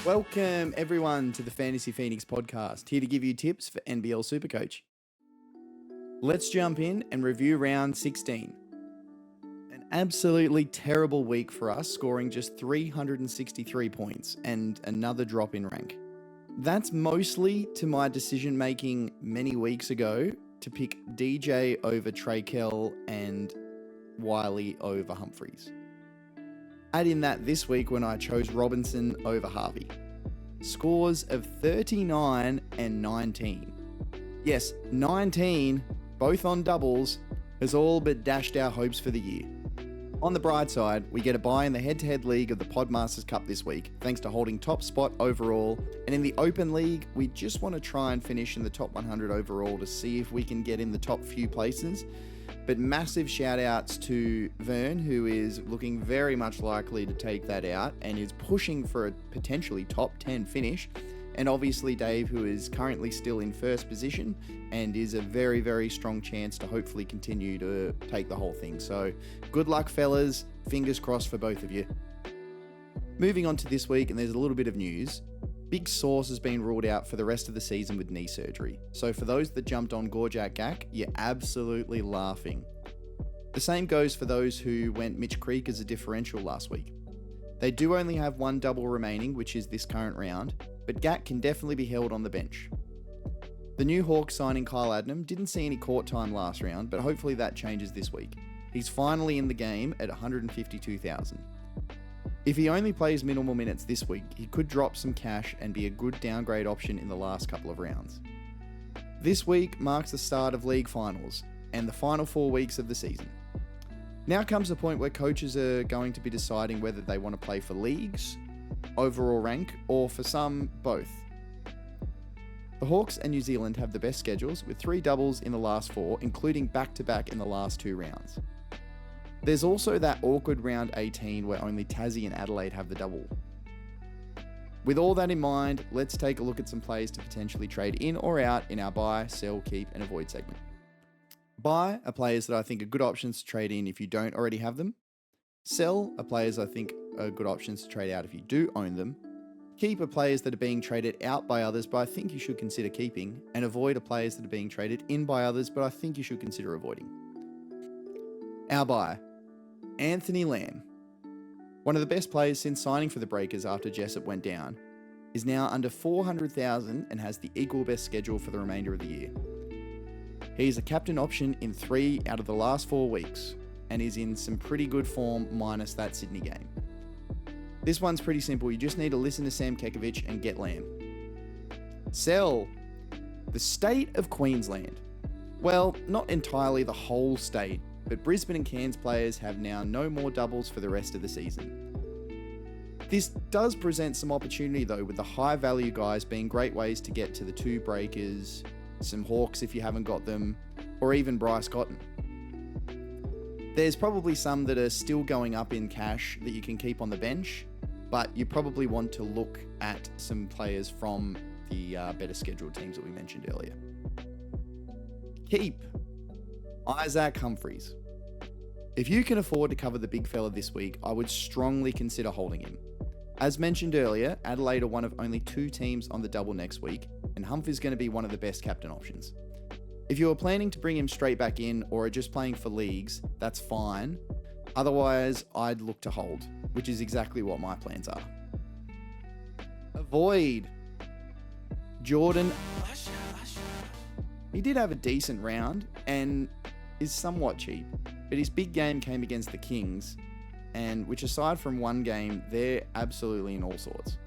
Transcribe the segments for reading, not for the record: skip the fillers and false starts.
Welcome everyone to the Fantasy Phoenix podcast, here to give you tips for NBL SuperCoach. Let's jump in and review round 16. An absolutely terrible week for us, scoring just 363 points and another drop in rank. That's mostly to my decision making many weeks ago to pick DJ over Trakel and Wiley over Humphreys. Add in that this week when I chose Robinson over Harvey. Scores of 39 and 19. Yes, 19, both on doubles, has all but dashed our hopes for the year. On the bright side, we get a bye in the head-to-head league of the Podmasters Cup this week, thanks to holding top spot overall, and in the Open League, we just want to try and finish in the top 100 overall to see if we can get in the top few places. But massive shout outs to Vern, who is looking very much likely to take that out and is pushing for a potentially top 10 finish. And obviously Dave, who is currently still in first position and is a very, very strong chance to hopefully continue to take the whole thing. So good luck, fellas. Fingers crossed for both of you. Moving on to this week, and there's a little bit of news. Big Sauce has been ruled out for the rest of the season with knee surgery. So for those that jumped on Gorjak Gak, you're absolutely laughing. The same goes for those who went Mitch Creek as a differential last week. They do only have one double remaining, which is this current round, but Gak can definitely be held on the bench. The new Hawks signing Kyle Adnam didn't see any court time last round, but hopefully that changes this week. He's finally in the game at 152,000. If he only plays minimal minutes this week, he could drop some cash and be a good downgrade option in the last couple of rounds. This week marks the start of league finals and the final 4 weeks of the season. Now comes the point where coaches are going to be deciding whether they want to play for leagues, overall rank, or for some, both. The Hawks and New Zealand have the best schedules with 3 doubles in the last 4, including back-to-back in the last 2 rounds. There's also that awkward round 18 where only Tassie and Adelaide have the double. With all that in mind, let's take a look at some plays to potentially trade in or out in our buy, sell, keep, and avoid segment. Buy are players that I think are good options to trade in if you don't already have them. Sell are players I think are good options to trade out if you do own them. Keep are players that are being traded out by others, but I think you should consider keeping. And avoid are players that are being traded in by others, but I think you should consider avoiding. Our buy. Anthony Lamb, one of the best players since signing for the Breakers after Jessup went down, is now under 400,000 and has the equal best schedule for the remainder of the year. He is a captain option in 3 out of the last 4 weeks and is in some pretty good form minus that Sydney game. This one's pretty simple. You just need to listen to Sam Kekovich and get Lamb. Sell. The state of Queensland. Well, not entirely the whole state, but Brisbane and Cairns players have now no more doubles for the rest of the season. This does present some opportunity though, with the high value guys being great ways to get to the 2 Breakers, some Hawks if you haven't got them, or even Bryce Cotton. There's probably some that are still going up in cash that you can keep on the bench, but you probably want to look at some players from the better scheduled teams that we mentioned earlier. Keep. Isaac Humphreys. If you can afford to cover the big fella this week, I would strongly consider holding him. As mentioned earlier, Adelaide are one of only 2 teams on the double next week, and Humph is going to be one of the best captain options. If you are planning to bring him straight back in or are just playing for leagues, that's fine. Otherwise, I'd look to hold, which is exactly what my plans are. Avoid. Jordan. He did have a decent round and is somewhat cheap, but his big game came against the Kings, and which aside from one game, they're absolutely in all sorts.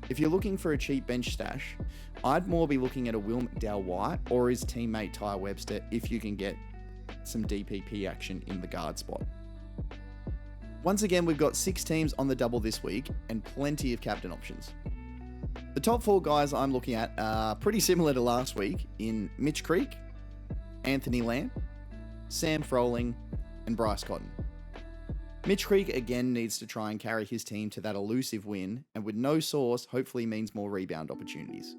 If you're looking for a cheap bench stash, I'd more be looking at a Will McDowell-White or his teammate Ty Webster if you can get some DPP action in the guard spot. Once again, we've got 6 teams on the double this week and plenty of captain options. The top 4 guys I'm looking at are pretty similar to last week in Mitch Creek, Anthony Lamb, Sam Froling, and Bryce Cotton. Mitch Creek again needs to try and carry his team to that elusive win, and with no Sauce, hopefully means more rebound opportunities.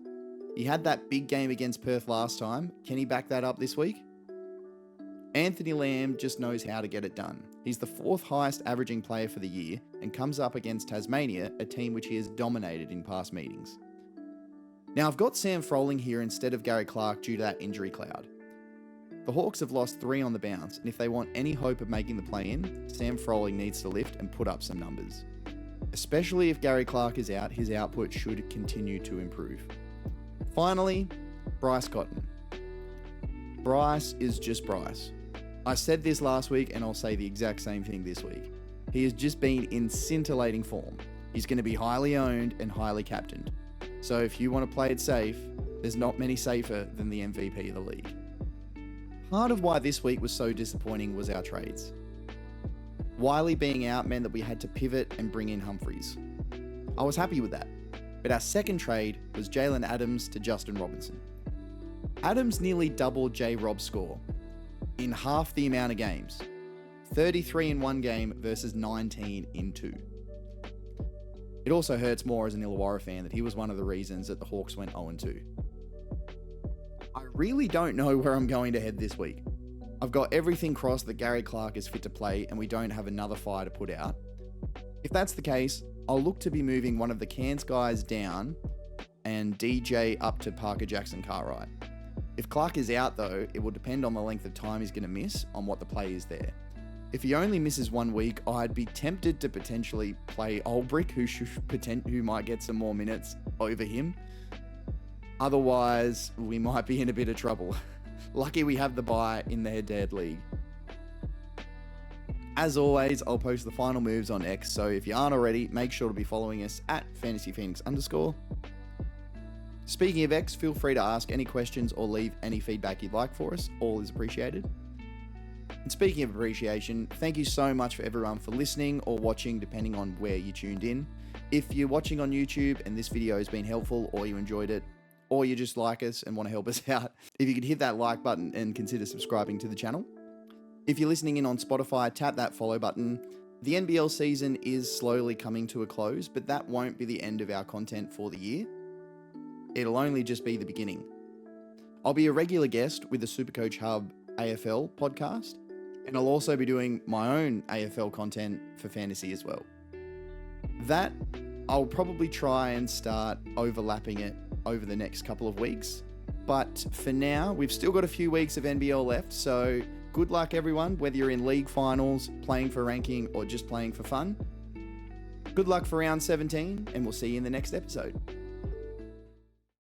He had that big game against Perth last time. Can he back that up this week? Anthony Lamb just knows how to get it done. He's the 4th highest averaging player for the year and comes up against Tasmania, a team which he has dominated in past meetings. Now, I've got Sam Froling here instead of Gary Clark due to that injury cloud. The Hawks have lost 3 on the bounce, and if they want any hope of making the play-in, Sam Froling needs to lift and put up some numbers. Especially if Gary Clark is out, his output should continue to improve. Finally, Bryce Cotton. Bryce is just Bryce. I said this last week and I'll say the exact same thing this week. He has just been in scintillating form. He's going to be highly owned and highly captained. So if you want to play it safe, there's not many safer than the MVP of the league. Part of why this week was so disappointing was our trades. Wiley being out meant that we had to pivot and bring in Humphreys. I was happy with that. But our second trade was Jalen Adams to Justin Robinson. Adams nearly doubled J-Rob's score in half the amount of games. 33 in one game versus 19 in 2. It also hurts more as an Illawarra fan that he was one of the reasons that the Hawks went 0-2. I really don't know where I'm going to head this week. I've got everything crossed that Gary Clark is fit to play and we don't have another fire to put out. If that's the case, I'll look to be moving one of the Cairns guys down and DJ up to Parker Jackson Cartwright. If Clark is out though, it will depend on the length of time he's going to miss on what the play is there. If he only misses 1 week, I'd be tempted to potentially play Olbrich, who might get some more minutes over him. Otherwise, we might be in a bit of trouble. Lucky we have the bye in the head-to-head league. As always, I'll post the final moves on X, so if you aren't already, make sure to be following us at @FantasyPhoenix_. Speaking of X, feel free to ask any questions or leave any feedback you'd like for us. All is appreciated. And speaking of appreciation, thank you so much for everyone for listening or watching, depending on where you tuned in. If you're watching on YouTube and this video has been helpful or you enjoyed it, or you just like us and want to help us out, if you could hit that like button and consider subscribing to the channel. If you're listening in on Spotify, tap that follow button. The NBL season is slowly coming to a close, but that won't be the end of our content for the year. It'll only just be the beginning. I'll be a regular guest with the SuperCoach Hub AFL podcast, and I'll also be doing my own AFL content for fantasy as well. That, I'll probably try and start overlapping it over the next couple of weeks. But for now, we've still got a few weeks of NBL left, so good luck everyone, whether you're in league finals, playing for ranking, or just playing for fun. Good luck for round 17, and we'll see you in the next episode.